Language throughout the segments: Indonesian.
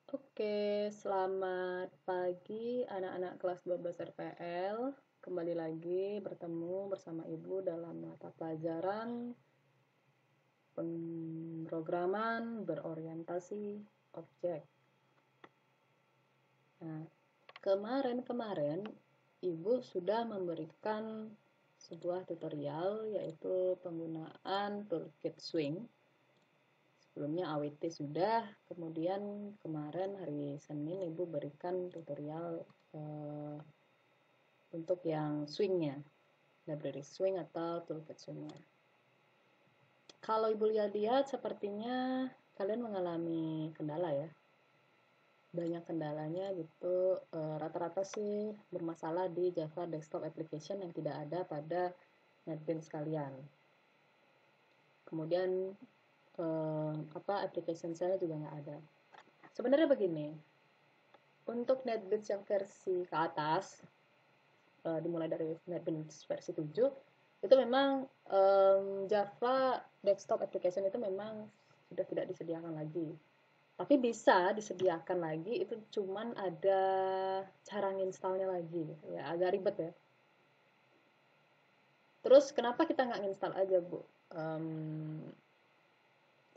Oke, selamat pagi anak-anak kelas 12 RPL. Kembali lagi bertemu bersama Ibu dalam mata pelajaran pemrograman berorientasi objek. Nah, kemarin Ibu sudah memberikan sebuah tutorial yaitu penggunaan toolkit swing. Sebelumnya AWT sudah, kemudian kemarin hari Senin Ibu berikan tutorial untuk yang swingnya, library swing atau toolkit swingnya. Kalau Ibu lihat-lihat sepertinya kalian mengalami kendala ya. Banyak kendalanya gitu, rata-rata sih bermasalah di Java Desktop Application yang tidak ada pada NetBeans kalian. Kemudian application saya juga nggak ada. Sebenarnya begini, untuk NetBeans yang versi ke atas, dimulai dari NetBeans versi 7, itu memang Java Desktop Application itu memang sudah tidak disediakan lagi. Tapi bisa disediakan lagi, itu cuman ada cara nginstalnya lagi, ya agak ribet ya. Terus kenapa kita nggak nginstal aja, Bu?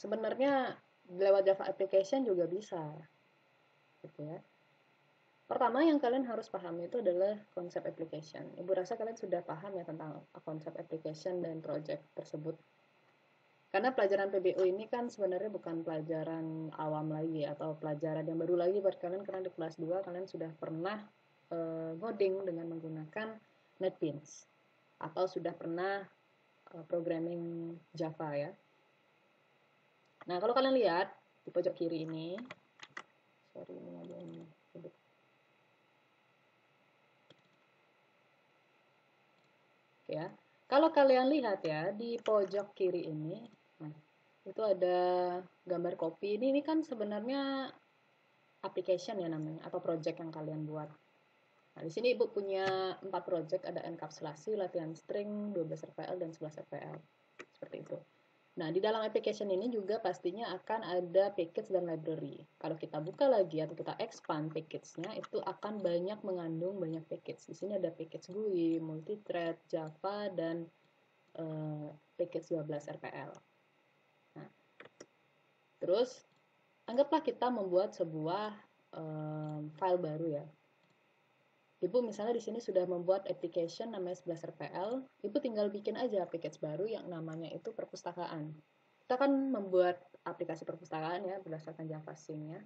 Sebenarnya lewat Java Application juga bisa, gitu ya. Pertama yang kalian harus pahami itu adalah konsep application. Ibu rasa kalian sudah paham ya tentang konsep application dan project tersebut. Karena pelajaran PBO ini kan sebenarnya bukan pelajaran awam lagi atau pelajaran yang baru lagi buat kalian, karena di kelas 2 kalian sudah pernah ngoding dengan menggunakan NetBeans atau sudah pernah programming Java ya. Nah, kalau kalian lihat di pojok kiri ini, sorry ini ada ini. Ya, kalau kalian lihat ya di pojok kiri ini, nah, itu ada gambar kopi. Ini kan sebenarnya application ya namanya, atau project yang kalian buat. Nah, di sini Ibu punya 4 project, ada enkapsulasi, latihan string, 12 RPL, dan 11 RPL. Seperti itu. Nah, di dalam application ini juga pastinya akan ada package dan library. Kalau kita buka lagi atau kita expand package-nya, itu akan banyak mengandung banyak package. Di sini ada package GUI, multithread, Java, dan package 12 RPL. Nah, terus anggaplah kita membuat sebuah file baru ya. Ibu misalnya di sini sudah membuat application namanya 11 RPL, Ibu tinggal bikin aja package baru yang namanya itu perpustakaan. Kita kan membuat aplikasi perpustakaan ya berdasarkan Java Swing-nya.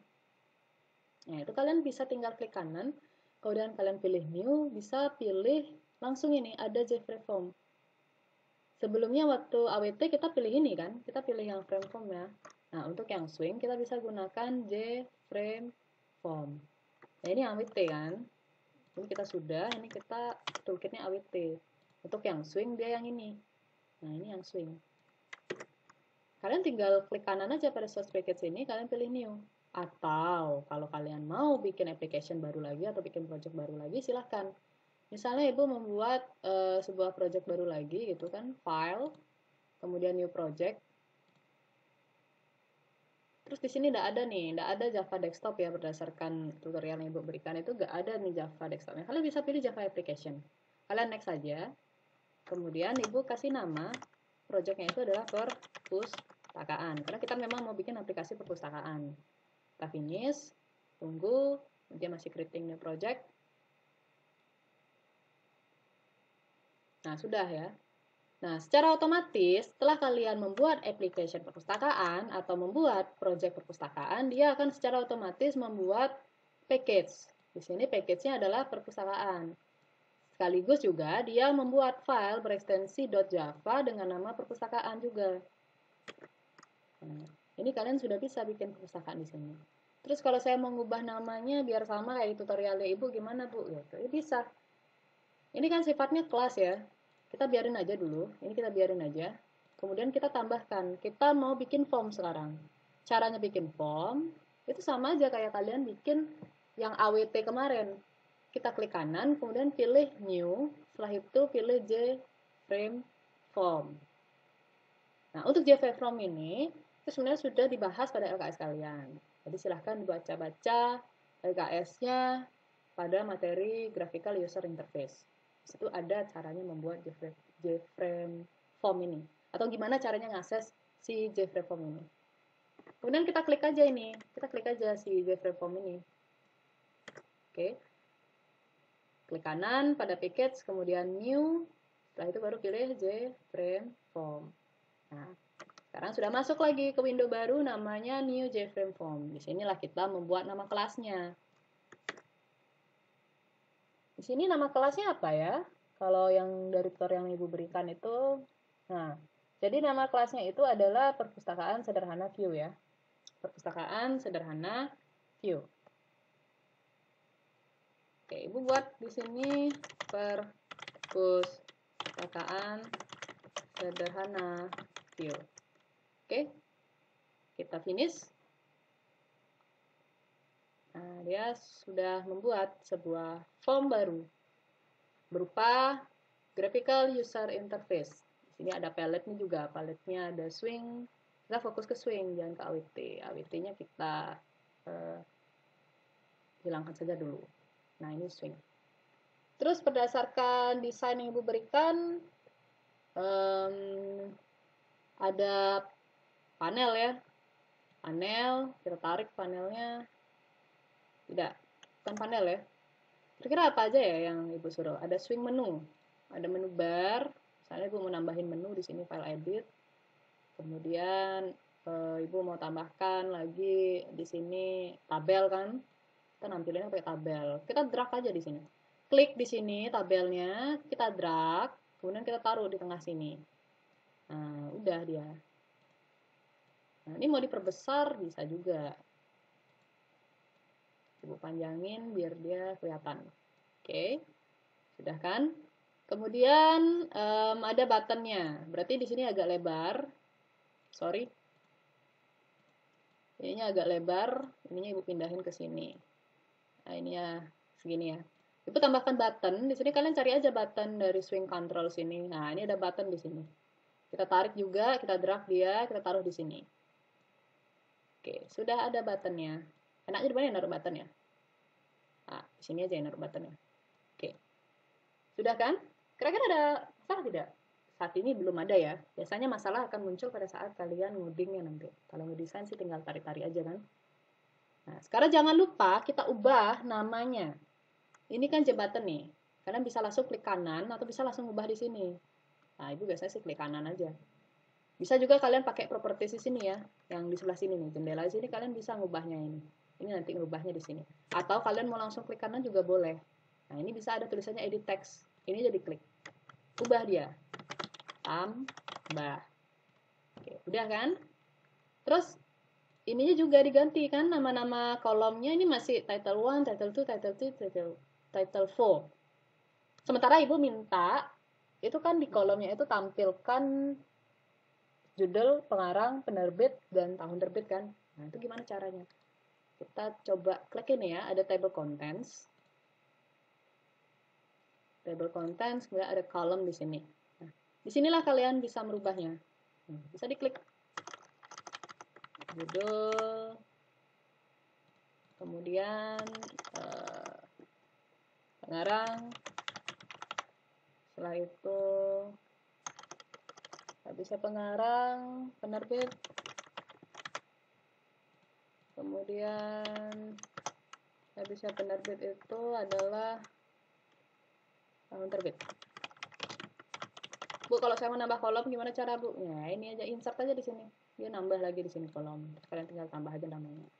Nah, itu kalian bisa tinggal klik kanan, kemudian kalian pilih new, bisa pilih langsung ini ada JFrameForm. Sebelumnya waktu AWT kita pilih ini kan, kita pilih yang frameform ya. Nah, untuk yang swing kita bisa gunakan JFrameForm. Nah, ini AWT kan. Ini kita sudah, ini kita toolkitnya AWT. Untuk yang swing dia yang ini. Nah, ini yang swing. Kalian tinggal klik kanan aja pada source package ini, kalian pilih new. Atau kalau kalian mau bikin application baru lagi atau bikin project baru lagi, silahkan. Misalnya Ibu membuat sebuah project baru lagi gitu kan, file, kemudian new project. Terus di sini tidak ada nih, tidak ada Java Desktop ya berdasarkan tutorial yang Ibu berikan itu nggak ada nih Java Desktopnya. Kalian bisa pilih Java Application. Kalian next saja. Kemudian Ibu kasih nama projectnya itu adalah perpustakaan. Karena kita memang mau bikin aplikasi perpustakaan. Kita finish, tunggu, dia masih creating new project. Nah, sudah ya. Nah, secara otomatis setelah kalian membuat application perpustakaan atau membuat project perpustakaan, dia akan secara otomatis membuat package. Di sini package-nya adalah perpustakaan. Sekaligus juga dia membuat file berekstensi .java dengan nama perpustakaan juga. Nah, ini kalian sudah bisa bikin perpustakaan di sini. Terus kalau saya mau mengubah namanya biar sama kayak tutorialnya Ibu gimana Bu? Ya, bisa. Ini kan sifatnya kelas ya. Kita biarin aja dulu, ini kita biarin aja. Kemudian kita tambahkan, kita mau bikin form sekarang. Caranya bikin form, itu sama aja kayak kalian bikin yang AWT kemarin. Kita klik kanan, kemudian pilih new, setelah itu pilih JFrame Form. Nah, untuk JFrame Form ini, itu sebenarnya sudah dibahas pada LKS kalian. Jadi silahkan baca-baca LKS-nya pada materi Graphical User Interface. Di situ ada caranya membuat JFrame form ini. Atau gimana caranya ngakses si JFrame form ini. Kemudian kita klik aja ini. Kita klik aja si JFrame form ini. Oke. Klik kanan pada package, kemudian new. Setelah itu baru pilih JFrame form. Nah, sekarang sudah masuk lagi ke window baru namanya new JFrame form. Di sinilah kita membuat nama kelasnya. Di sini nama kelasnya apa ya? Kalau yang dari tutorial yang Ibu berikan itu, nah, jadi nama kelasnya itu adalah perpustakaan sederhana view ya. Perpustakaan sederhana view. Oke, Ibu buat di sini perpustakaan sederhana view. Oke, kita finish. Nah, dia sudah membuat sebuah form baru berupa Graphical User Interface. Di sini ada paletnya juga, paletnya ada swing. Kita fokus ke swing, jangan ke AWT. AWT-nya kita hilangkan saja dulu. Nah, ini swing. Terus berdasarkan desain yang Ibu berikan, ada panel ya. Panel, kita tarik panelnya. Tidak, bukan panel ya. Kira-kira apa aja ya yang Ibu suruh? Ada swing menu, ada menu bar. Misalnya Ibu mau nambahin menu di sini file edit. Kemudian Ibu mau tambahkan lagi di sini tabel kan? Kita nampilinnya pakai tabel. Kita drag aja di sini. Klik di sini tabelnya, kita drag, kemudian kita taruh di tengah sini. Nah, udah dia. Nah, ini mau diperbesar bisa juga. Ibu panjangin biar dia kelihatan. Oke, sudah kan? Kemudian ada buttonnya. Berarti di sini agak lebar. Sorry. Ininya agak lebar. Ininya Ibu pindahin ke sini. Nah, ini ya segini ya. Ibu tambahkan button. Di sini kalian cari aja button dari swing control sini. Nah, ini ada button di sini. Kita tarik juga, kita drag dia, kita taruh di sini. Oke, sudah ada buttonnya. Enaknya di mana ya naruh button ya? Nah, di sini aja yang naruh buttonnya. Oke. Sudah kan? Kira-kira ada masalah tidak? Saat ini belum ada ya. Biasanya masalah akan muncul pada saat kalian ngodingnya nanti. Kalau ngedesain sih tinggal tarik-tarik aja kan. Nah, sekarang jangan lupa kita ubah namanya. Ini kan jembatan nih. Kalian bisa langsung klik kanan atau bisa langsung ubah di sini. Nah, Ibu biasanya sih klik kanan aja. Bisa juga kalian pakai properties di sini ya, yang di sebelah sini nih, jendela di sini kalian bisa ngubahnya ini. Ini nanti ngubahnya di sini. Atau kalian mau langsung klik kanan juga boleh. Nah, ini bisa ada tulisannya edit text. Ini jadi klik. Ubah dia. Tambah. Oke, udah kan? Terus ininya juga diganti kan nama-nama kolomnya ini masih title 1, title 2, title 3, title 4. Sementara Ibu minta itu kan di kolomnya itu tampilkan judul, pengarang, penerbit, dan tahun terbit kan. Nah, itu gimana caranya? Kita coba klik ini ya, ada table contents. Table contents, kemudian ada column di sini. Nah, disinilah kalian bisa merubahnya. Bisa diklik. Judul, kemudian pengarang, setelah itu bisa pengarang, penerbit, kemudian bisa penerbit itu adalah tahun terbit. Bu, kalau saya mau nambah kolom gimana cara Bu? Ya, ini aja insert aja di sini. Dia nambah lagi di sini kolom. Kalian tinggal tambah aja namanya.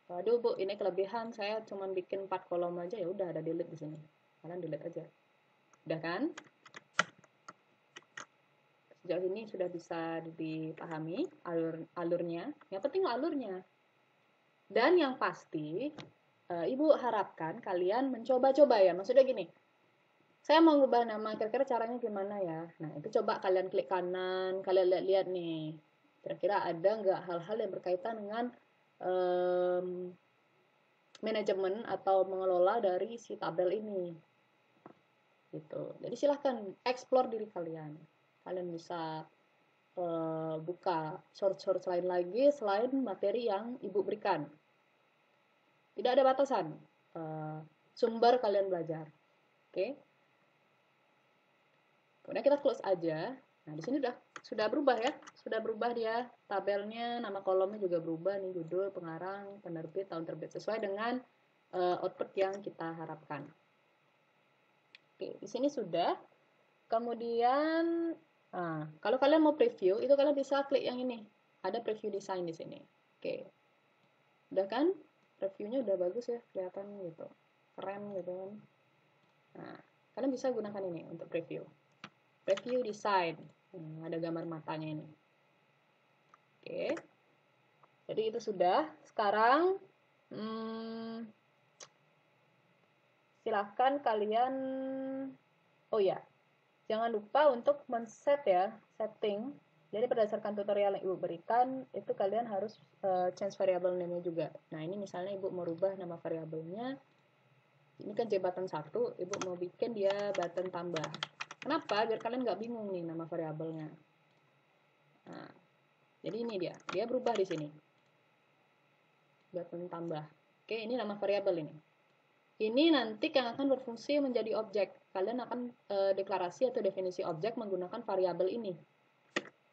Waduh Bu, ini kelebihan saya cuma bikin 4 kolom aja ya udah ada delete di sini. Kalian delete aja. Udah kan? Sejauh ini sudah bisa dipahami alurnya. Yang penting alurnya. Dan yang pasti, Ibu harapkan kalian mencoba-coba ya. Maksudnya gini, saya mau ngubah nama, kira-kira caranya gimana ya? Nah, itu coba kalian klik kanan, kalian lihat-lihat nih. Kira-kira ada nggak hal-hal yang berkaitan dengan manajemen atau mengelola dari si tabel ini. Gitu. Jadi silahkan explore diri kalian. Kalian bisa buka source lain lagi selain materi yang ibu berikan. Tidak ada batasan sumber kalian belajar. Oke. Kemudian kita close aja. Nah, di sini sudah berubah ya. Sudah berubah dia tabelnya, nama kolomnya juga berubah nih, judul, pengarang, penerbit, tahun terbit sesuai dengan output yang kita harapkan. Oke, di sini sudah. Kemudian kalau kalian mau preview, itu kalian bisa klik yang ini. Ada preview design di sini. Oke. Udah kan? Previewnya udah bagus ya, kelihatan gitu. Keren gitu kan. Nah, kalian bisa gunakan ini untuk preview. Preview design. Ada gambar matanya ini. Oke. Jadi itu sudah. Sekarang silahkan kalian, oh ya, jangan lupa untuk men-set ya, setting. Jadi berdasarkan tutorial yang ibu berikan, itu kalian harus change variable name-nya juga. Nah, ini misalnya ibu mau rubah nama variabelnya. Ini kan J button 1, ibu mau bikin dia button tambah. Kenapa? Biar kalian nggak bingung nih nama variabelnya. Nah, jadi ini dia berubah di sini. Button tambah. Oke, ini nama variabel ini. Ini nanti yang akan berfungsi menjadi objek. Kalian akan deklarasi atau definisi objek menggunakan variabel ini.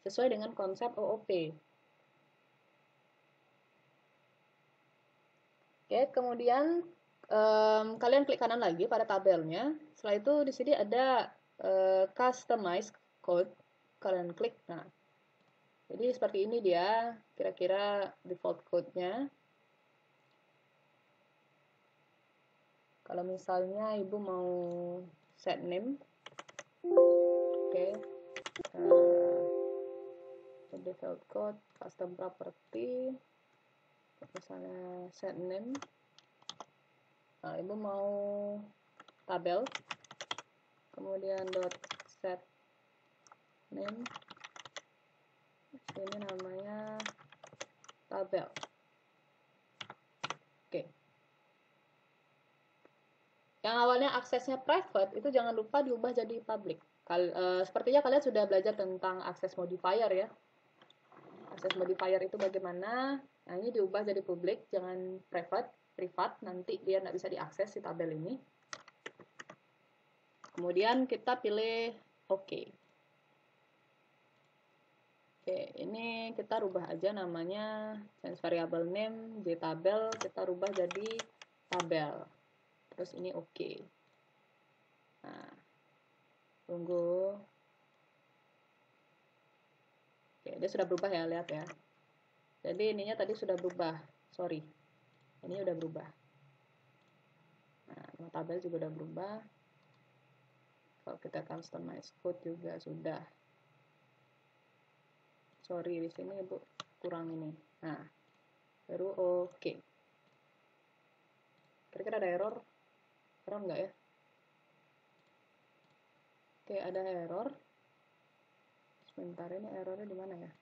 Sesuai dengan konsep OOP. Oke, kemudian kalian klik kanan lagi pada tabelnya. Setelah itu di sini ada customize code. Kalian klik. Nah, jadi seperti ini dia kira-kira default code-nya. Kalau misalnya ibu mau set name, oke, default code, custom property, misalnya set name. Nah, ibu mau tabel, kemudian dot set name, ini namanya tabel. Oke. Yang awalnya aksesnya private itu jangan lupa diubah jadi public. Sepertinya kalian sudah belajar tentang akses modifier ya. Akses modifier itu bagaimana? Nah, ini diubah jadi public, jangan privat, nanti dia nggak bisa diakses si tabel ini. Kemudian kita pilih OK. Oke, ini kita rubah aja namanya change variable name jtabel, kita rubah jadi tabel. Terus ini OK. Nah, tunggu. Oke, dia sudah berubah ya, lihat ya. Jadi ininya tadi sudah berubah. Sorry. Ini udah berubah. Nah, nama tabel juga udah berubah. Kalau kita customize code juga sudah. Sorry, di sini Ibu kurang ini. Nah, baru oke. Kira-kira ada error? Error enggak ya? Oke, ada error. Sebentar, ini errornya di mana ya?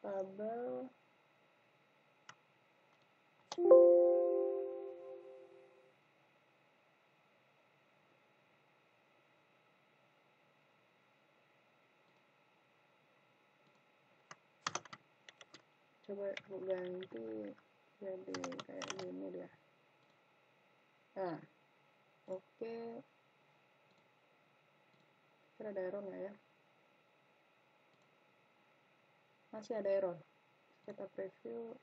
Tabel. Coba aku ganti jadi kayak gini dia. Nah, oke. Kira ada error nggak ya? Masih ada error. Kita preview.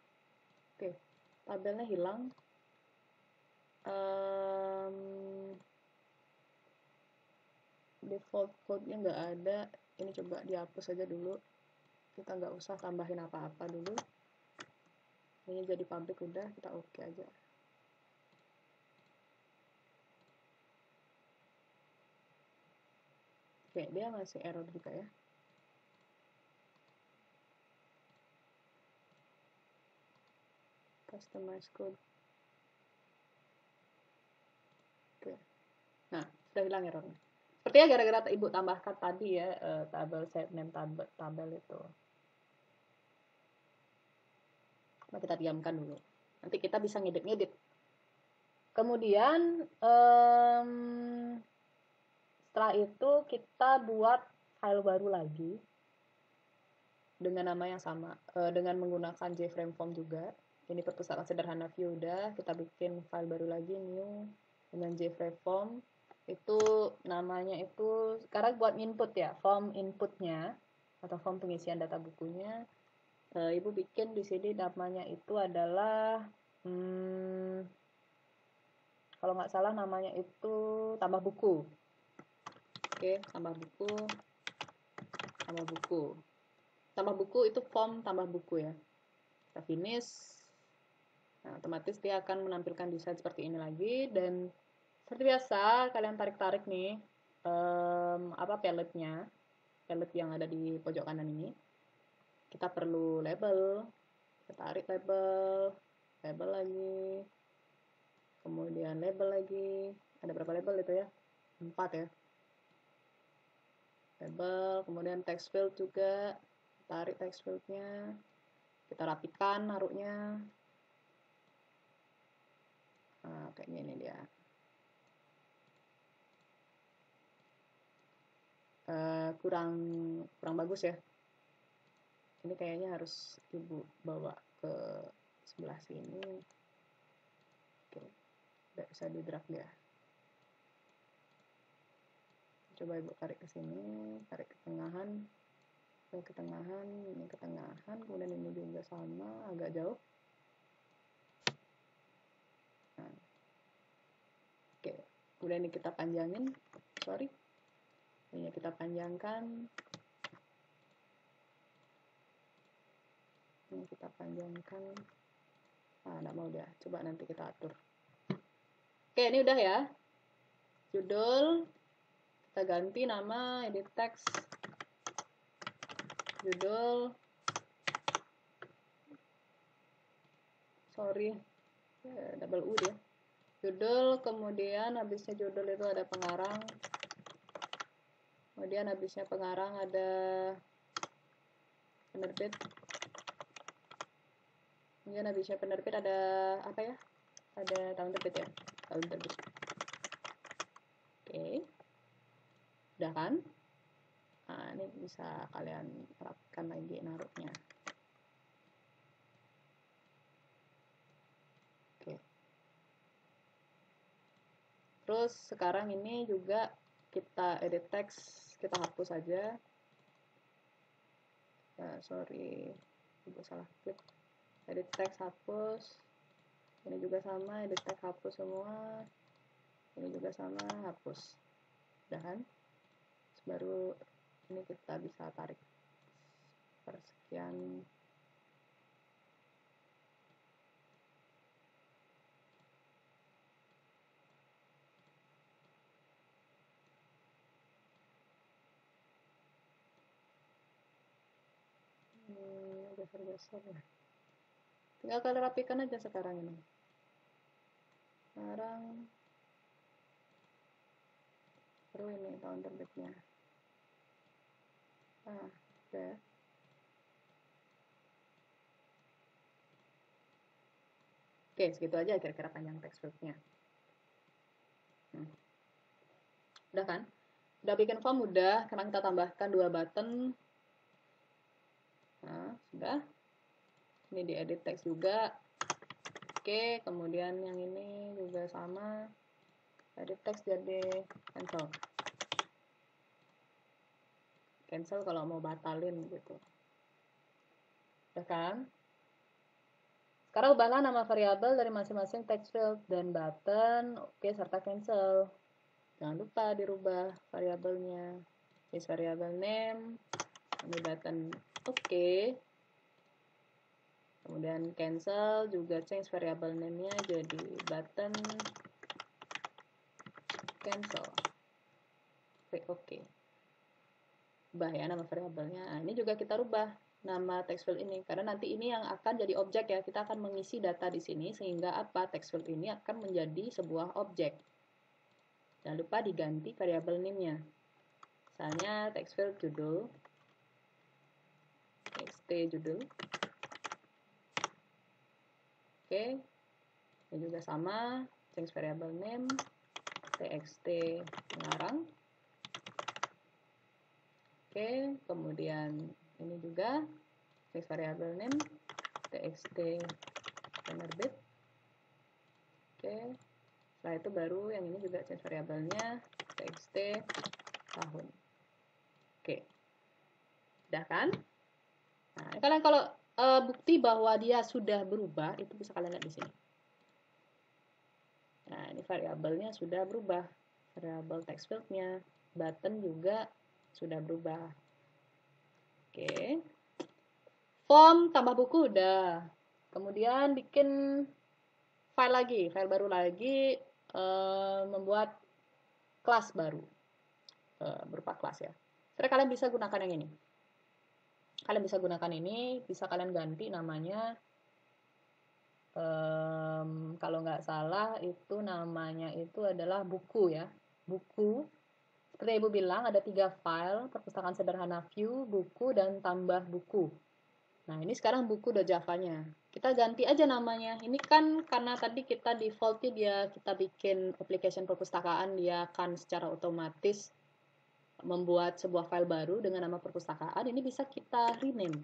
Oke, tabelnya hilang. Default code-nya nggak ada. Ini coba dihapus aja dulu. Kita nggak usah tambahin apa-apa dulu. Ini jadi public udah, kita oke aja. Oke, dia masih error juga ya. Customize code. Oke. Nah, sudah hilang errornya. Sepertinya gara-gara ibu tambahkan tadi ya, tabel set name tabel itu. Nah, kita diamkan dulu. Nanti kita bisa ngedit-ngedit. Kemudian setelah itu kita buat file baru lagi dengan nama yang sama, dengan menggunakan JFrame form juga. Ini perpustakaan sederhana view udah, kita bikin file baru lagi new dengan JFrame form. Itu namanya itu sekarang buat input ya, form inputnya atau form pengisian data bukunya. Ibu bikin di sini namanya itu adalah kalau nggak salah namanya itu tambah buku. Oke, tambah buku. Tambah buku itu form tambah buku ya. Kita finish. Nah, otomatis dia akan menampilkan desain seperti ini lagi, dan seperti biasa kalian tarik-tarik nih palette yang ada di pojok kanan ini. Kita perlu label, kita tarik label lagi, kemudian label lagi. Ada berapa label itu ya? 4 ya. Label, kemudian text field juga, tarik text fieldnya, kita rapikan naruhnya. Nah, kayaknya ini dia. Kurang bagus ya. Ini kayaknya harus ibu bawa ke sebelah sini. Oke, tidak bisa di drag ya. Coba ibu tarik ke sini, tarik ke tengahan, ini ke tengahan, kemudian ini juga sama, agak jauh. Nah. Oke, kemudian ini kita panjangin, ini kita panjangkan, nah enggak mau dia, coba nanti kita atur. Oke, ini udah ya, judul, kita ganti nama, edit text, judul, double U dia, judul, kemudian habisnya judul itu ada pengarang, kemudian habisnya pengarang ada penerbit, kemudian habisnya penerbit ada apa ya, ada tahun terbit ya, tahun terbit. Oke, udah kan? Nah, ini bisa kalian terapkan lagi naruhnya. Oke. Terus sekarang ini juga kita edit text, kita hapus aja. Ibu salah klik. Edit text hapus. Ini juga sama, edit text hapus semua. Ini juga sama, hapus. Udah kan? Terus baru ini kita bisa tarik persekian. Geser-geser ya. Tinggal kalian rapikan aja sekarang ini. Sekarang baru ini tahun terbitnya. Nah, udah. Oke, segitu aja kira-kira panjang text fieldnya. Udah kan? Udah bikin form udah, karena kita tambahkan 2 button. Nah, sudah. Ini di edit text juga. Oke, kemudian yang ini juga sama. Edit text jadi cancel. Cancel kalau mau batalin gitu. Udah kan? Sekarang ubahlah nama variabel dari masing-masing text field dan button. Oke, serta cancel. Jangan lupa dirubah variabelnya. This variable name. Ini button oke. Kemudian cancel, juga change variable name-nya jadi button cancel. Oke. Ubah ya nama variabelnya. Nah, ini juga kita rubah nama text field ini, karena nanti ini yang akan jadi objek ya. Kita akan mengisi data di sini sehingga apa? Text field ini akan menjadi sebuah objek. Jangan lupa diganti variabel name-nya. Misalnya text field judul, txt judul. Oke, ini juga sama, change variable name, txt pengarang. Oke, kemudian ini juga change variable name, txt penerbit. Oke, setelah itu baru yang ini juga change variabelnya txt tahun. Oke, udah kan? Nah, kalian kalau bukti bahwa dia sudah berubah itu bisa kalian lihat di sini. Nah, ini variabelnya sudah berubah, variabel text field-nya, button juga sudah berubah. Oke, form tambah buku udah. Kemudian bikin file lagi, file baru lagi, membuat kelas baru berupa kelas ya. Terus kalian bisa gunakan yang ini. Kalian bisa gunakan ini, bisa kalian ganti namanya. Kalau nggak salah itu namanya itu adalah buku ya. Buku. Seperti Ibu bilang ada 3 file, perpustakaan sederhana view, buku, dan tambah buku. Nah ini sekarang buku.java-nya. Kita ganti aja namanya. Ini kan karena tadi kita defaultnya dia kita bikin application perpustakaan, dia akan secara otomatis membuat sebuah file baru dengan nama perpustakaan. Ini bisa kita rename.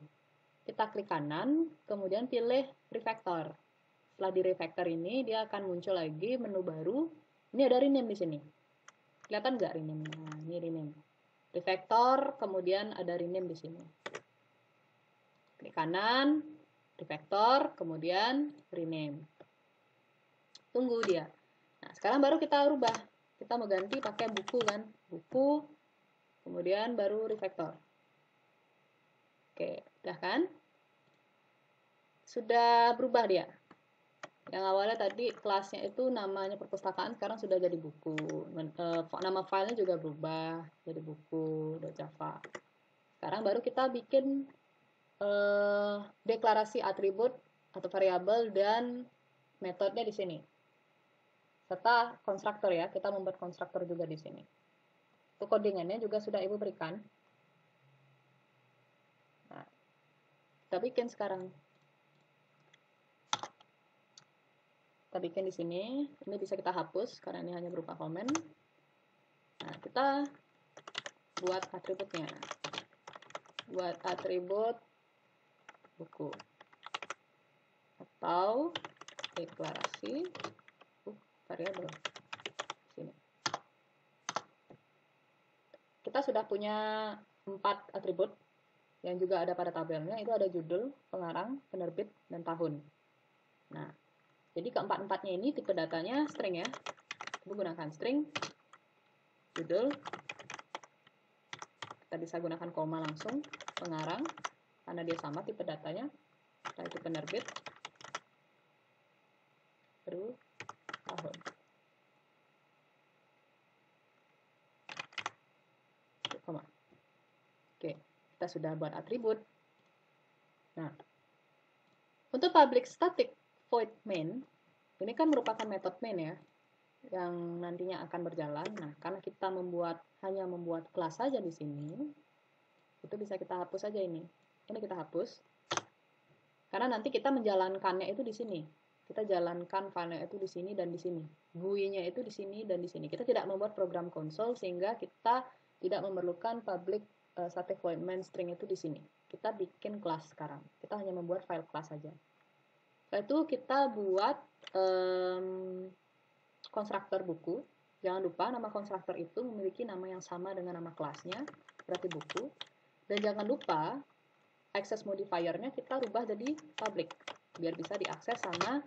Kita klik kanan, kemudian pilih refactor. Setelah di refactor ini, dia akan muncul lagi menu baru. Ini ada rename di sini. Kelihatan nggak rename? Nah, ini rename. Refactor, kemudian ada rename di sini. Klik kanan, refactor, kemudian rename. Tunggu dia. Nah, sekarang baru kita rubah. Kita mau ganti pakai buku kan. Buku, kemudian baru refactor. Oke, udah kan? Sudah berubah dia. Yang awalnya tadi kelasnya itu namanya perpustakaan, sekarang sudah jadi buku. Nama filenya juga berubah jadi buku.java. Sekarang baru kita bikin deklarasi atribut atau variabel dan metodenya di sini. Serta konstruktor ya, kita membuat konstruktor juga di sini. Itu codingannya juga sudah Ibu berikan. Nah, kita bikin sekarang. Kita bikin di sini. Ini bisa kita hapus karena ini hanya berupa komen. Nah, kita buat atributnya. Buat atribut buku atau deklarasi variabel. Sini. Kita sudah punya 4 atribut yang juga ada pada tabelnya. Itu ada judul, pengarang, penerbit, dan tahun. Nah, jadi keempat-empatnya ini tipe datanya string ya. Kita gunakan string, judul, kita bisa gunakan koma langsung, pengarang, karena dia sama tipe datanya, setelah itu penerbit, baru tahun. Koma. Oke, kita sudah buat atribut. Nah, untuk public static void main, ini kan merupakan metode main ya, yang nantinya akan berjalan. Nah, karena kita hanya membuat kelas saja di sini, itu bisa kita hapus saja ini. Ini kita hapus. Karena nanti kita menjalankannya itu di sini. Kita jalankan file itu di sini dan di sini. GUI-nya itu di sini dan di sini. Kita tidak membuat program konsol sehingga kita tidak memerlukan public static void main string itu di sini. Kita bikin kelas sekarang. Kita hanya membuat file kelas saja. Setelah itu kita buat konstruktor buku. Jangan lupa nama konstruktor itu memiliki nama yang sama dengan nama kelasnya, berarti buku. Dan jangan lupa access modifier-nya kita rubah jadi public, biar bisa diakses sama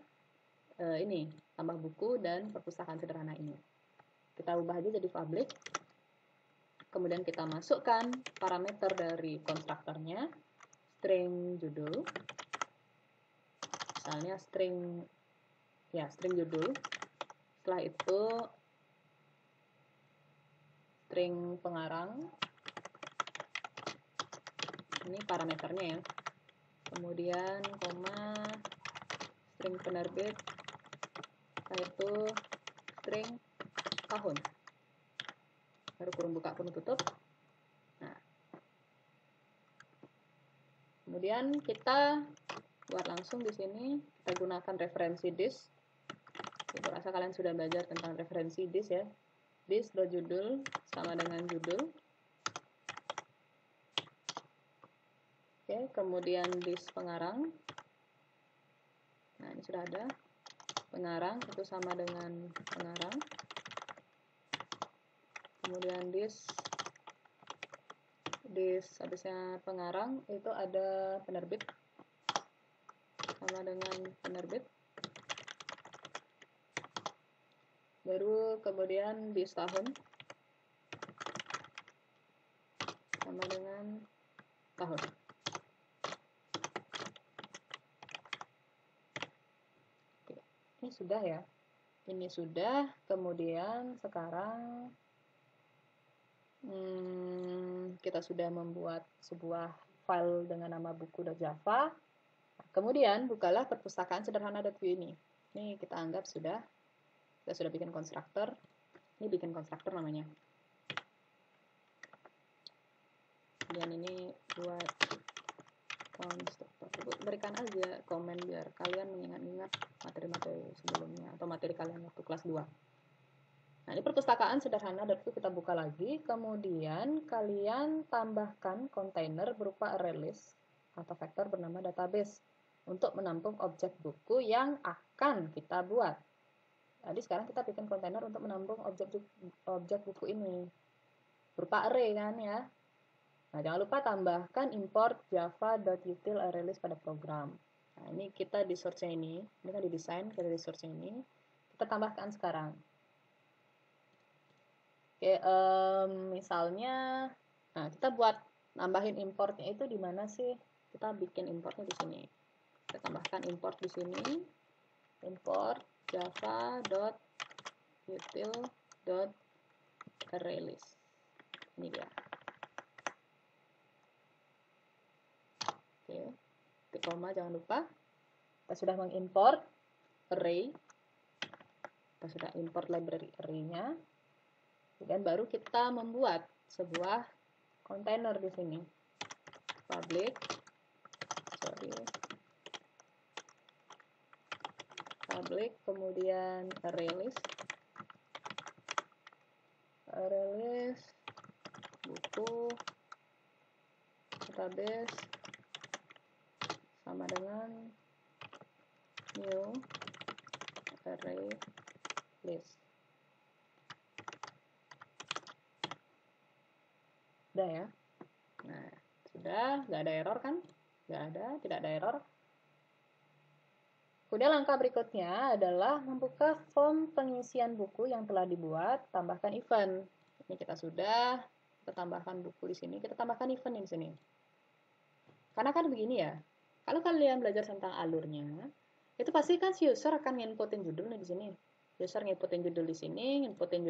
ini, tambah buku dan perpustakaan sederhana ini. Kita ubah aja jadi public. Kemudian kita masukkan parameter dari konstruktornya, string judul. Misalnya string judul. Setelah itu string pengarang. Ini parameternya ya. Kemudian koma string penerbit. Setelah itu string tahun. Baru kurung buka kurung tutup. Kemudian kita buat langsung di sini, kita gunakan referensi disk. Itu rasa kalian sudah belajar tentang referensi disk ya. Disk.judul sama dengan judul. Oke, kemudian disk pengarang. Nah, ini sudah ada. Pengarang itu sama dengan pengarang. Kemudian disk habisnya pengarang itu ada penerbit sama dengan penerbit. Baru kemudian disk tahun sama dengan tahun. Oke, ini sudah ya. Ini sudah. Kemudian sekarang kita sudah membuat sebuah file dengan nama buku.java. Kemudian bukalah perpustakaan sederhana.vue ini. Ini kita anggap kita sudah bikin konstruktor. Ini bikin konstruktor namanya. Kemudian ini buat konstruktor. Berikan aja komen biar kalian mengingat-ingat materi-materi sebelumnya atau materi kalian waktu kelas 2. Nah, ini perpustakaan sederhana.vue kita buka lagi. Kemudian kalian tambahkan kontainer berupa array list atau vektor bernama database untuk menampung objek buku yang akan kita buat. Jadi sekarang kita bikin kontainer untuk menampung objek buku ini berupa array kan ya. Nah, jangan lupa tambahkan import java.util array list pada program. Nah, ini kita di source-nya ini kan didesain, kita di source-nya ini. Kita tambahkan sekarang. Oke, misalnya, nah kita buat nambahin importnya itu di mana sih? Kita bikin importnya di sini. Kita tambahkan import di sini. Import java.util.arraylist. Ini dia. Oke, titik koma jangan lupa. Kita sudah mengimport array. Kita sudah import library array-nya. Dan baru kita membuat sebuah kontainer di sini. Public kemudian array list buku database sama dengan new array list. Sudah ya. Nah, sudah, nggak ada error kan? Tidak ada error. Kemudian langkah berikutnya adalah membuka form pengisian buku yang telah dibuat, tambahkan event. Ini kita tambahkan buku di sini, kita tambahkan event di sini. Karena kan begini ya, kalau kalian belajar tentang alurnya, itu pasti kan si user akan nginputin judulnya di sini. User nginputin judul di sini, nginputin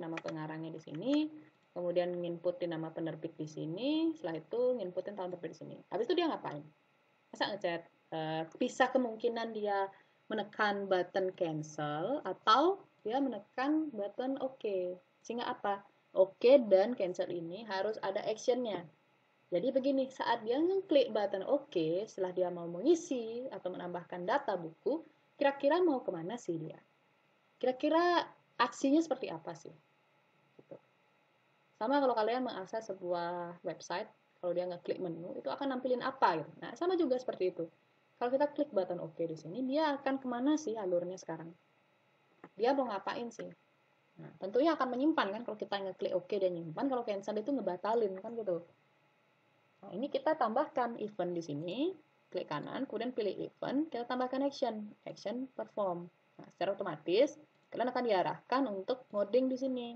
nama pengarangnya di sini, kemudian nginputin nama penerbit di sini, setelah itu nginputin tahun terbit di sini. Habis itu dia ngapain? Masa ngechat? Bisa kemungkinan dia menekan button cancel atau dia menekan button OK. Sehingga apa? OK dan cancel ini harus ada actionnya. Jadi begini, saat dia ngeklik button OK, setelah dia mau mengisi atau menambahkan data buku, kira-kira mau kemana sih dia? Kira-kira aksinya seperti apa sih? Gitu. Sama kalau kalian mengakses sebuah website, kalau dia ngeklik menu, itu akan nampilin apa gitu. Nah, sama juga seperti itu. Kalau kita klik button OK di sini, dia akan kemana sih alurnya sekarang? Dia mau ngapain sih? Nah, tentunya akan menyimpan kan, kalau kita ngeklik OK dan nyimpan, kalau cancel itu ngebatalin kan gitu. Nah, ini kita tambahkan event di sini, klik kanan, kemudian pilih event, kita tambahkan action perform. Nah, secara otomatis kalian akan diarahkan untuk ngoding di sini.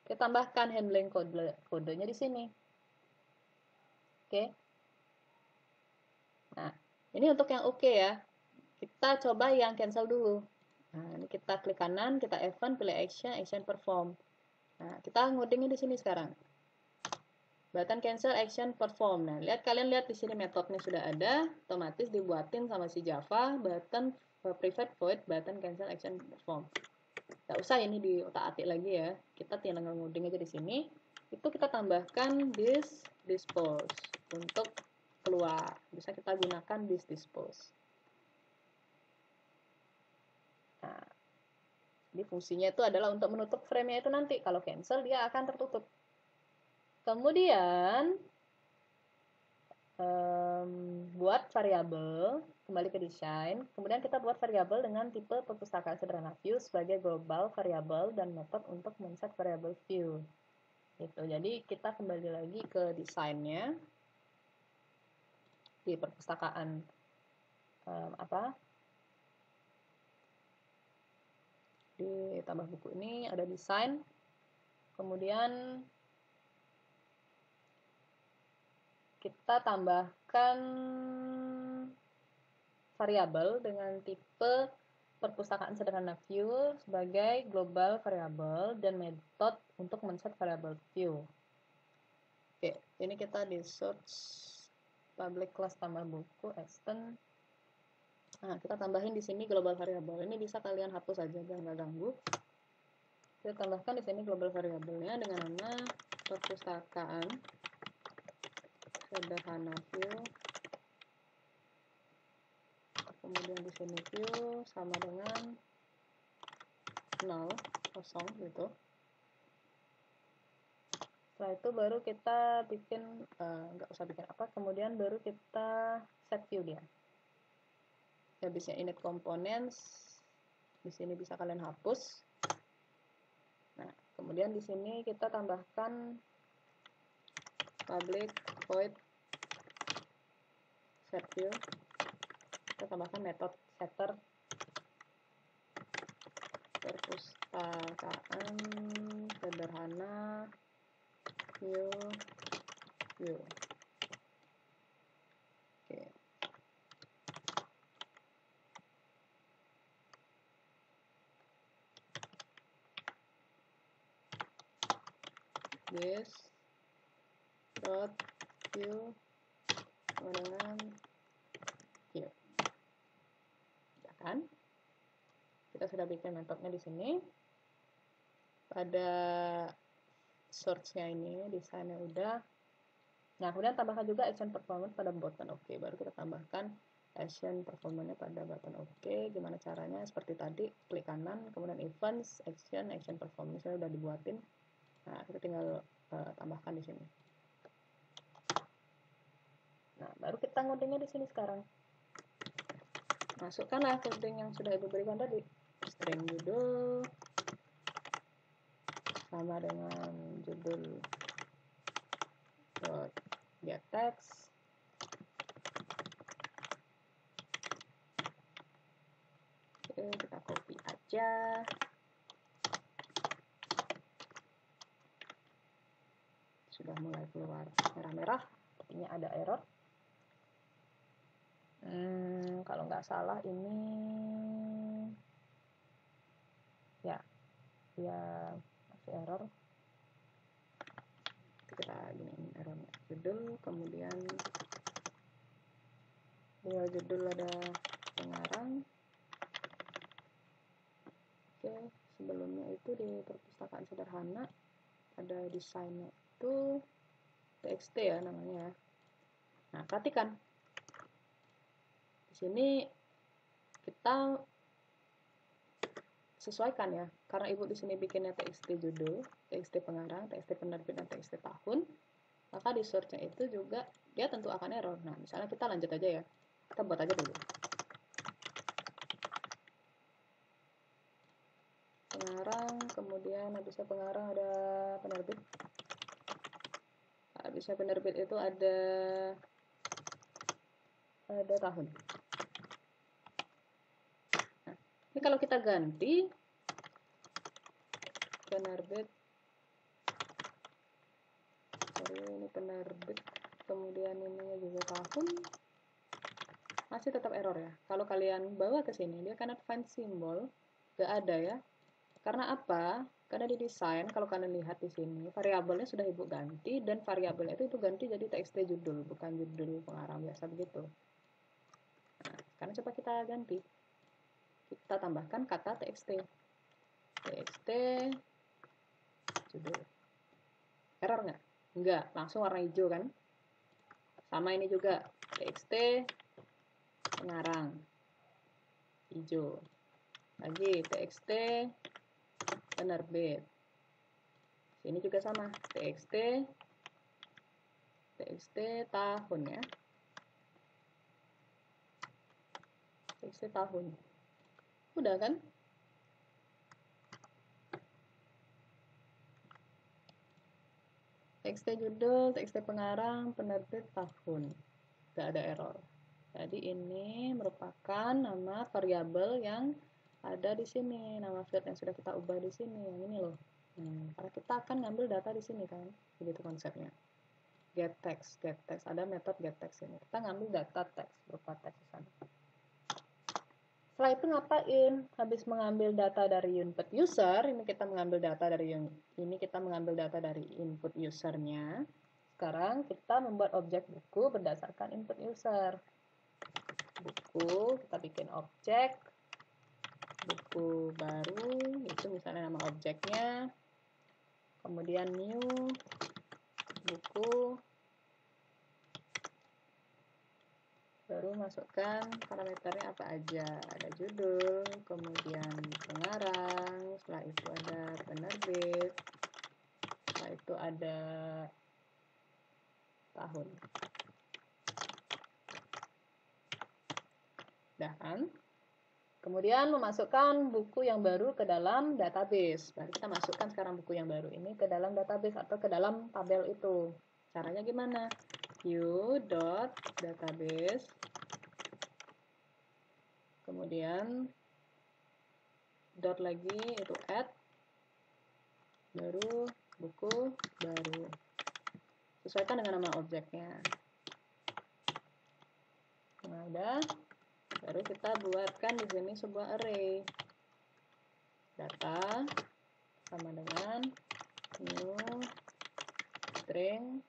Kita tambahkan handling kodenya di sini. Oke. Nah, ini untuk yang oke ya. Kita coba yang cancel dulu. Nah, ini kita klik kanan, kita event, pilih action perform. Nah, kita ngodingnya di sini sekarang. Button cancel action perform. Nah, kalian lihat di sini metodenya sudah ada, otomatis dibuatin sama si Java button private void button cancel action perform. Nggak usah ini diotak-atik lagi ya. Kita tinggal ngoding aja di sini. Itu kita tambahkan dispose untuk keluar. Bisa kita gunakan this dispose. Nah, jadi fungsinya itu adalah untuk menutup frame-nya itu nanti. Kalau cancel, dia akan tertutup. Kemudian, buat variabel, kembali ke desain. Kemudian kita buat variabel dengan tipe perpustakaan sederhana view sebagai global variabel dan metode untuk men-set variabel view. Gitu. Jadi kita kembali lagi ke desainnya di perpustakaan di tambah buku ini ada desain, kemudian kita tambahkan variabel dengan tipe perpustakaan sederhana view sebagai global variabel dan metode untuk men-set variabel view. Oke, ini kita di search public class tambah buku extend. Nah, kita tambahin di sini global variable. Ini bisa kalian hapus aja biar nggak ganggu. Kita tambahkan di sini global variabelnya dengan nama perpustakaan sederhana view. Kemudian di sini view sama dengan 0, kosong gitu. Setelah itu baru kita bikin, nggak usah bikin apa, kemudian baru kita set view dia. Habisnya init components, di sini bisa kalian hapus. Nah, kemudian di sini kita tambahkan public void set view. Kita tambahkan metode setter perpustakaan sederhana view. Oke. This dot view dengan view. Ya kan? Kita sudah bikin metodenya di sini. Pada source-nya ini, desainnya udah. Nah, kemudian tambahkan juga action performance pada button OK. Baru kita tambahkan action performance-nya pada button OK. Gimana caranya? Seperti tadi, klik kanan, kemudian events, action performance-nya udah dibuatin. Nah, kita tinggal tambahkan di sini. Nah, baru kita ngodingnya di sini sekarang. Masukkanlah coding yang sudah Ibu berikan tadi. String judul sama dengan judul get text. Oke, kita copy aja. Sudah mulai keluar merah-merah, artinya ada error. Kalau nggak salah ini ya masih error. Kita gini errornya judul, kemudian di judul ada pengarang. Oke, sebelumnya itu di perpustakaan sederhana ada desainnya itu txt ya namanya. Nah, perhatikan di sini kita sesuaikan ya, karena Ibu di sini bikinnya txt judul, txt pengarang, txt penerbit, dan txt tahun, maka di search-nya itu juga dia tentu akan error. Nah, misalnya kita lanjut aja ya, kita buat aja dulu pengarang, kemudian habisnya pengarang ada penerbit, habisnya penerbit itu ada tahun. Nah, ini kalau kita ganti penerbit, ini penerbit, kemudian ini juga tahun, masih tetap error ya. Kalau kalian bawa ke sini, dia akan find symbol, gak ada ya. Karena apa? Karena di desain, kalau kalian lihat di sini, variabelnya sudah Ibu ganti, dan variabelnya itu Ibu ganti jadi txt judul, bukan judul pengarang biasa begitu. Nah, sekarang coba kita ganti. Kita tambahkan kata txt judul. Error nggak? Enggak, langsung warna hijau kan? Sama ini juga, txt pengarang hijau, lagi txt penerbit, sini juga sama txt tahun ya, txt tahun, udah kan? txt judul, txt pengarang, penerbit, tahun, nggak ada error. Jadi ini merupakan nama variabel yang ada di sini, nama field yang sudah kita ubah di sini, yang ini loh. Karena kita akan ngambil data di sini kan, begitu konsepnya. Get text, ada metode get text ini. Kita ngambil data text, berupa teks di sana. Setelah itu ngapain? Habis mengambil data dari input user, ini kita mengambil data dari input usernya. Sekarang kita membuat objek buku berdasarkan input user. Buku, kita bikin objek buku baru, itu misalnya nama objeknya, kemudian new buku, baru masukkan parameternya apa aja, ada judul, kemudian pengarang, setelah itu ada penerbit, setelah itu ada tahun. Dan kemudian memasukkan buku yang baru ke dalam database. Nah, kita masukkan sekarang buku yang baru ini ke dalam database atau ke dalam tabel itu. Caranya gimana? View.database, kemudian dot lagi itu add, baru buku baru. Sesuaikan dengan nama objeknya. Nah, udah. Baru kita buatkan di sini sebuah array. Data sama dengan new string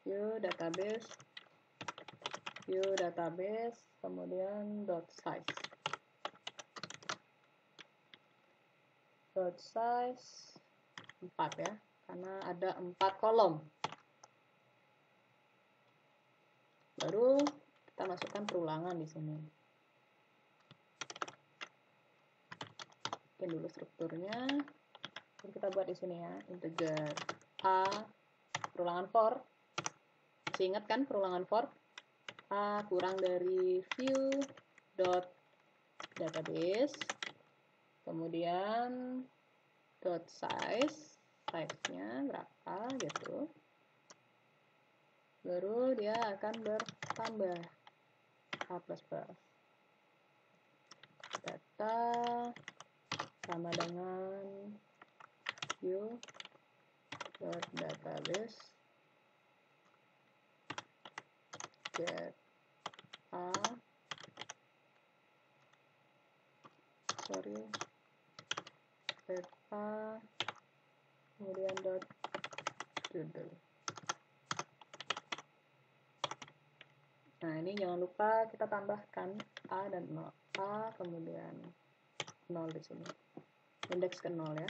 view database kemudian dot size dot size 4 ya, karena ada 4 kolom. Baru kita masukkan perulangan di sini. Bikin dulu strukturnya. Jadi kita buat di sini ya, integer a perulangan for. Masih ingat kan perulangan for? A kurang dari view dot database, kemudian dot size-nya berapa gitu. Baru dia akan bertambah a++. Data sama dengan view dot database get data kemudian dot judul. Nah, ini jangan lupa kita tambahkan A dan 0. A kemudian 0 di sini. Indeks ke 0 ya.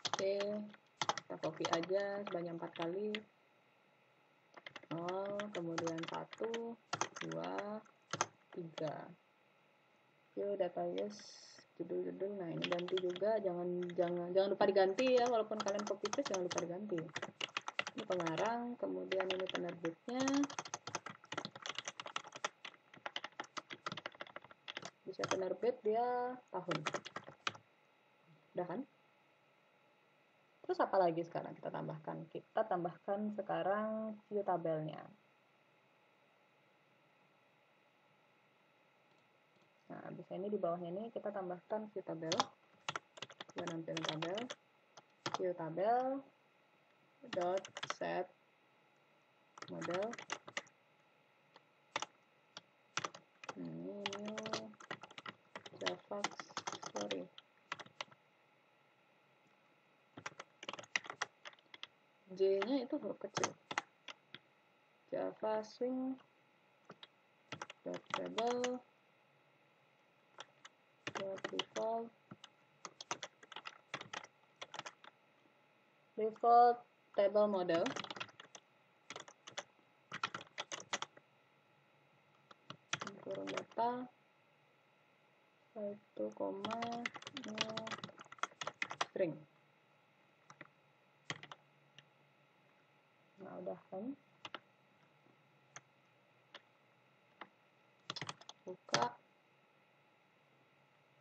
Oke, kita copy aja sebanyak 4 kali. 0, kemudian 1, 2, 3. Yuk, database judul-judul. Nah, ini ganti juga, jangan lupa diganti ya, walaupun kalian copy paste jangan lupa diganti. Ini pengarang, kemudian ini penerbitnya. Bisa penerbit dia tahun. Udah kan? Terus apa lagi sekarang kita tambahkan? Kita tambahkan sekarang view tabelnya. Nah, bisa ini di bawahnya ini kita tambahkan view tabel. Buat nampilin tabel. View tabel dot set model. New Java, sorry. J-nya itu huruf kecil. Java swing dot table dot default default table model. Kurung data 1, new string. Nah, udah kan? Buka.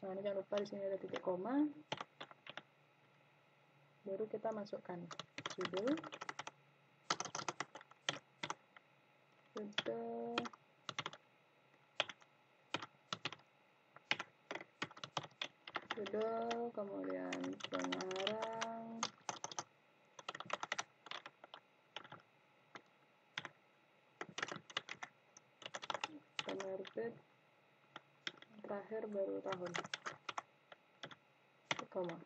Nah, ini jangan lupa di sini ada titik koma. Baru kita masukkan sudo kemudian pengarang penerbit terakhir baru tahun koma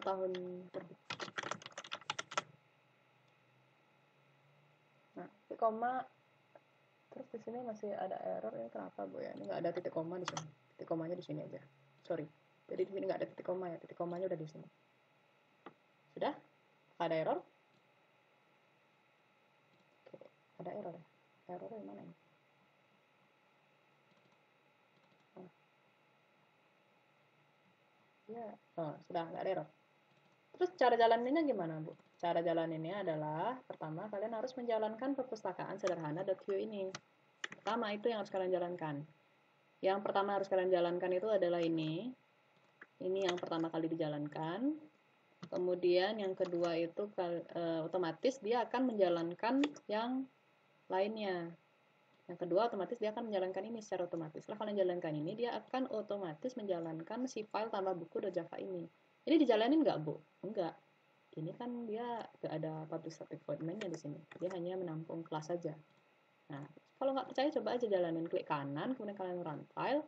tahun terbit. Nah, titik koma. Terus di sini masih ada error, ini kenapa Bu ya? Ini nggak ada titik koma di sini. Titik komanya di sini aja. Sorry. Jadi di sini nggak ada titik koma ya. Titik komanya udah di sini. Sudah? Ada error? Oke, ada error ya. Errornya di mana ini? Ya, sudah nggak ada error. Terus cara jalaninnya gimana Bu? Cara jalaninnya adalah pertama kalian harus menjalankan perpustakaan sederhana.view ini. Pertama itu yang harus kalian jalankan. Yang pertama harus kalian jalankan itu adalah ini. Ini yang pertama kali dijalankan. Kemudian yang kedua itu otomatis dia akan menjalankan yang lainnya. Yang kedua otomatis dia akan menjalankan ini secara otomatis. Setelah kalian jalankan ini, dia akan otomatis menjalankan si file tambah buku.java ini. Ini dijalanin nggak Bu? Enggak. Ini kan dia nggak ada public static void main-nya di sini. Dia hanya menampung kelas saja. Nah, kalau nggak percaya coba aja jalanin, klik kanan, kemudian kalian run file.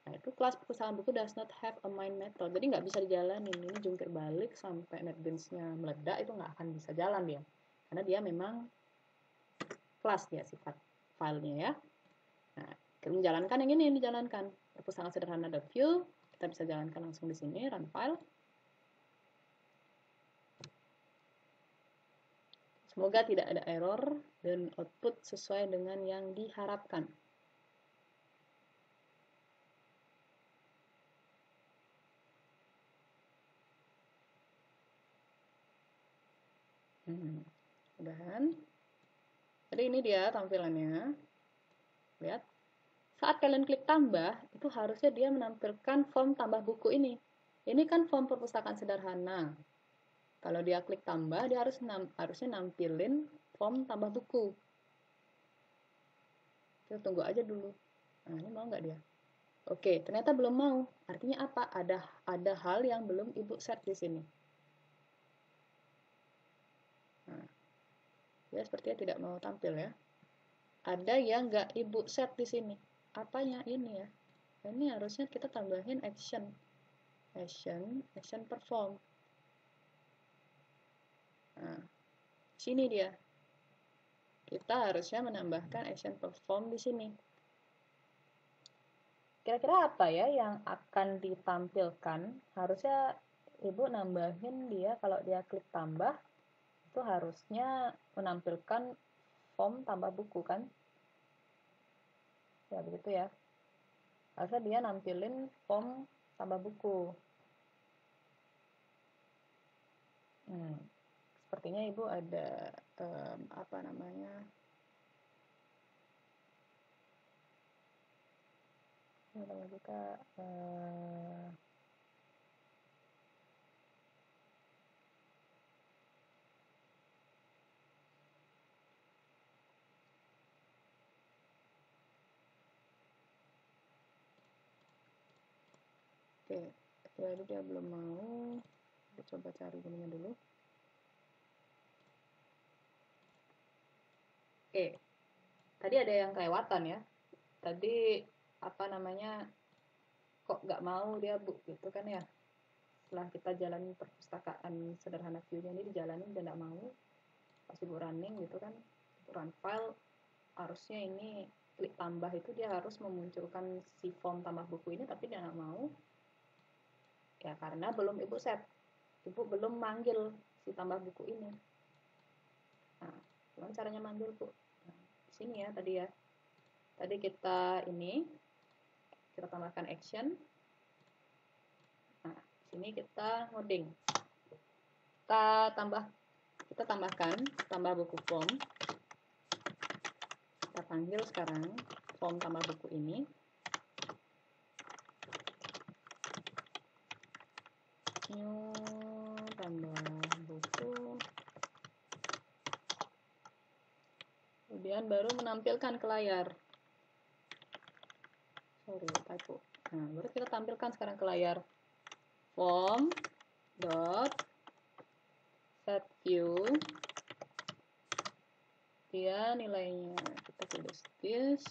Nah, itu kelas perpustakaan buku does not have a main method. Jadi nggak bisa dijalanin. Ini jungkir balik sampai NetBeans-nya meledak, itu nggak akan bisa jalan dia. Karena dia memang kelas dia sifat filenya ya. Nah, kita menjalankan yang ini dijalankan. Perpustakaan sederhana.view, kita bisa jalankan langsung di sini, run file. Semoga tidak ada error dan output sesuai dengan yang diharapkan. Udahan. Jadi ini dia tampilannya. Lihat. Saat kalian klik tambah, itu harusnya dia menampilkan form tambah buku ini. Ini kan form perpustakaan sederhana. Kalau dia klik tambah, dia harusnya nampilin form tambah buku. Kita tunggu aja dulu. Nah, ini mau nggak dia? Oke, ternyata belum mau. Artinya apa? Ada hal yang belum Ibu set di sini. Nah, dia sepertinya tidak mau tampil ya. Ada yang nggak Ibu set di sini. Apanya? Ini ya. Ini harusnya kita tambahin action perform. Nah, sini dia. Kita harusnya menambahkan action perform di sini. Kira-kira apa ya yang akan ditampilkan? Harusnya Ibu nambahin dia, kalau dia klik tambah, itu harusnya menampilkan form tambah buku kan? Ya begitu ya. Harusnya dia nampilin form tambah buku. Sepertinya Ibu ada apa namanya? Kita oke, jadi dia belum mau. Kita coba cari ininya dulu. Oke, tadi ada yang kelewatan ya. Tadi apa namanya, kok nggak mau dia Bu gitu kan ya. Setelah kita jalanin perpustakaan sederhana view-nya ini dijalanin dan nggak mau, pas Ibu running gitu kan, run file, harusnya ini klik tambah itu dia harus memunculkan si form tambah buku ini, tapi dia nggak mau. Ya, karena belum Ibu set. Ibu belum manggil si tambah buku ini. Nah, gimana caranya manggil, Bu? Nah, di sini ya tadi ya. Tadi kita kita tambahkan action. Nah, di sini kita ngoding. Kita tambahkan tambah buku form. Kita panggil sekarang form tambah buku ini. New tambah buku. Kemudian baru menampilkan ke layar. Sorry, typo. Nah, baru kita tampilkan sekarang ke layar. Form dot set view. Dia nilainya kita tulis this.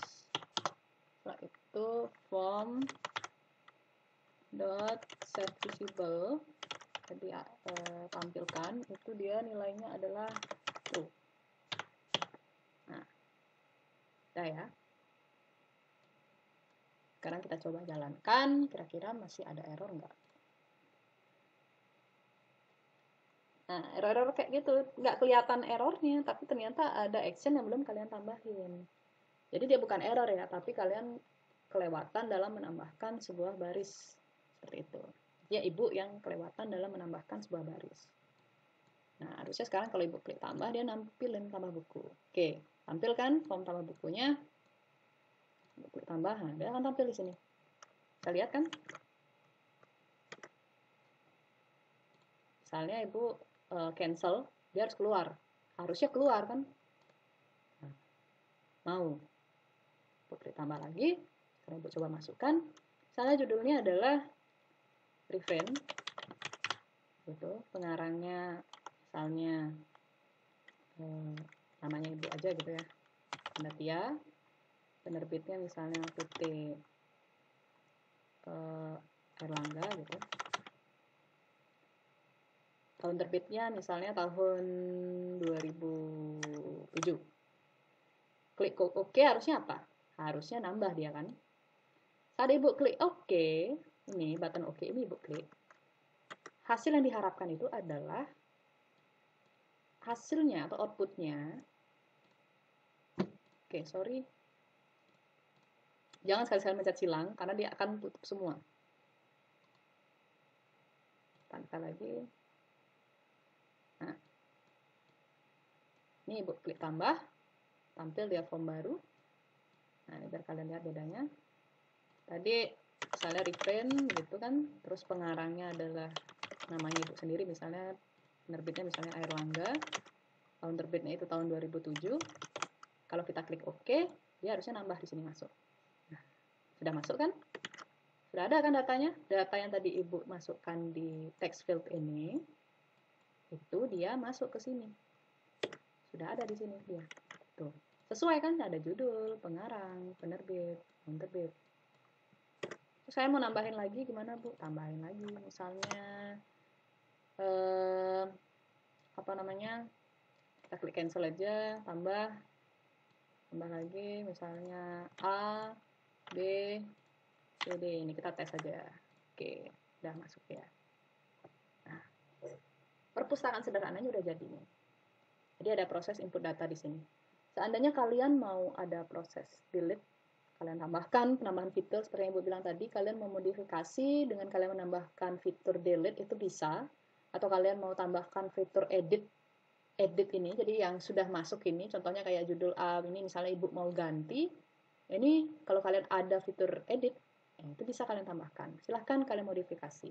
Setelah itu form dot set visible. Jadi tampilkan itu dia nilainya adalah true. Nah, udah ya. Sekarang kita coba jalankan, kira-kira masih ada error nggak? Nah, error kayak gitu, nggak kelihatan errornya, tapi ternyata ada action yang belum kalian tambahin. Jadi dia bukan error ya, tapi kalian kelewatan dalam menambahkan sebuah baris. Seperti itu. Ya, Ibu yang kelewatan dalam menambahkan sebuah baris. Nah, harusnya sekarang kalau Ibu klik tambah, dia nampilin tambah buku. Oke, tampilkan form tambah bukunya. Ibu klik tambah, nah, dia akan tampil di sini. Kita lihat kan? Misalnya Ibu cancel, dia harus keluar. Harusnya keluar kan? Nah, mau. Ibu klik tambah lagi. Sekarang Ibu coba masukkan. Misalnya judulnya adalah refrain. Gitu. Pengarangnya misalnya namanya Ibu aja gitu ya. Natia. Penerbitnya misalnya PT Erlangga gitu. Tahun terbitnya misalnya tahun 2007. Klik OK harusnya apa? Harusnya nambah dia kan. Saat Ibu klik OK, ini button OK ini Ibu klik. Hasil yang diharapkan itu adalah hasilnya atau outputnya. Oke, sorry. Jangan sekali-sekali mencet silang karena dia akan tutup semua. Tanpa lagi. Nah, ini Ibu klik tambah, tampil dia form baru. Nah, ini biar kalian lihat bedanya. Tadi misalnya refrain gitu kan, terus pengarangnya adalah namanya Ibu sendiri, misalnya penerbitnya misalnya Airlangga, tahun terbitnya itu tahun 2007. Kalau kita klik OK, dia harusnya nambah di sini masuk. Nah, sudah masuk kan? Sudah ada kan datanya? Data yang tadi Ibu masukkan di text field ini, itu dia masuk ke sini. Sudah ada di sini dia. Tuh. Sesuai kan? Ada judul, pengarang, penerbit, tahun terbit. Terus saya mau nambahin lagi gimana Bu? Tambahin lagi misalnya apa namanya? Kita klik cancel aja, tambah lagi misalnya A, B, C, D. Ini kita tes aja. Oke, udah masuk ya. Nah, perpustakaan sederhananya udah jadi nih. Jadi ada proses input data di sini. Seandainya kalian mau ada proses delete, kalian tambahkan penambahan fitur seperti yang Ibu bilang tadi, kalian memodifikasi dengan kalian menambahkan fitur delete itu bisa, atau kalian mau tambahkan fitur edit ini, jadi yang sudah masuk ini, contohnya kayak judul A ini misalnya Ibu mau ganti, ini kalau kalian ada fitur edit, itu bisa kalian tambahkan. Silahkan kalian modifikasi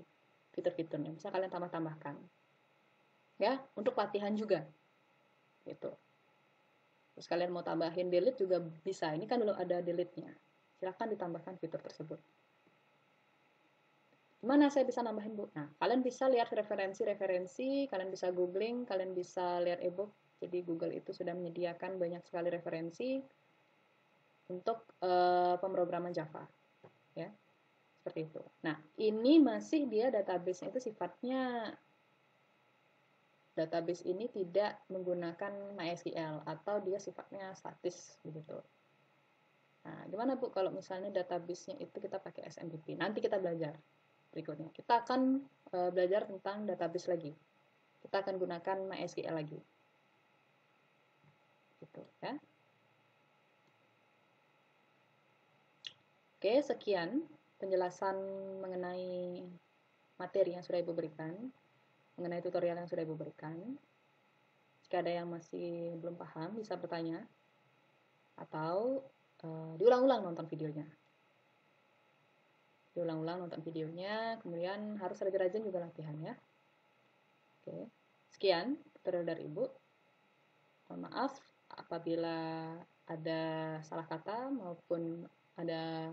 fitur-fiturnya, bisa kalian tambahkan. Ya, untuk latihan juga. Gitu. Terus kalian mau tambahin delete juga bisa. Ini kan belum ada delete-nya. Silahkan ditambahkan fitur tersebut. Gimana saya bisa nambahin, Bu? Nah, kalian bisa lihat referensi-referensi, kalian bisa googling, kalian bisa lihat ebook. Jadi Google itu sudah menyediakan banyak sekali referensi untuk pemrograman Java. Ya, seperti itu. Nah, ini masih dia database-nya itu sifatnya database ini tidak menggunakan MySQL atau dia sifatnya statis begitu. Nah, gimana Bu kalau misalnya database-nya itu kita pakai SMTP? Nanti kita belajar. berikutnya. Kita akan belajar tentang database lagi. Kita akan gunakan MySQL lagi. Gitu ya. Oke, sekian penjelasan mengenai materi yang sudah Ibu berikan, mengenai tutorial yang sudah Ibu berikan. Jika ada yang masih belum paham, bisa bertanya atau diulang-ulang nonton videonya. Kemudian harus rajin-rajin juga latihan ya. Oke, sekian tutorial dari Ibu. Mohon maaf apabila ada salah kata maupun ada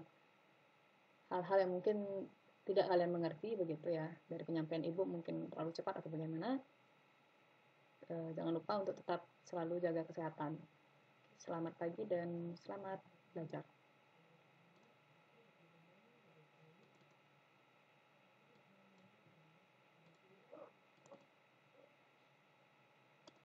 hal-hal yang mungkin tidak kalian mengerti begitu ya, dari penyampaian Ibu mungkin terlalu cepat atau bagaimana. Jangan lupa untuk tetap selalu jaga kesehatan. Selamat pagi dan selamat belajar.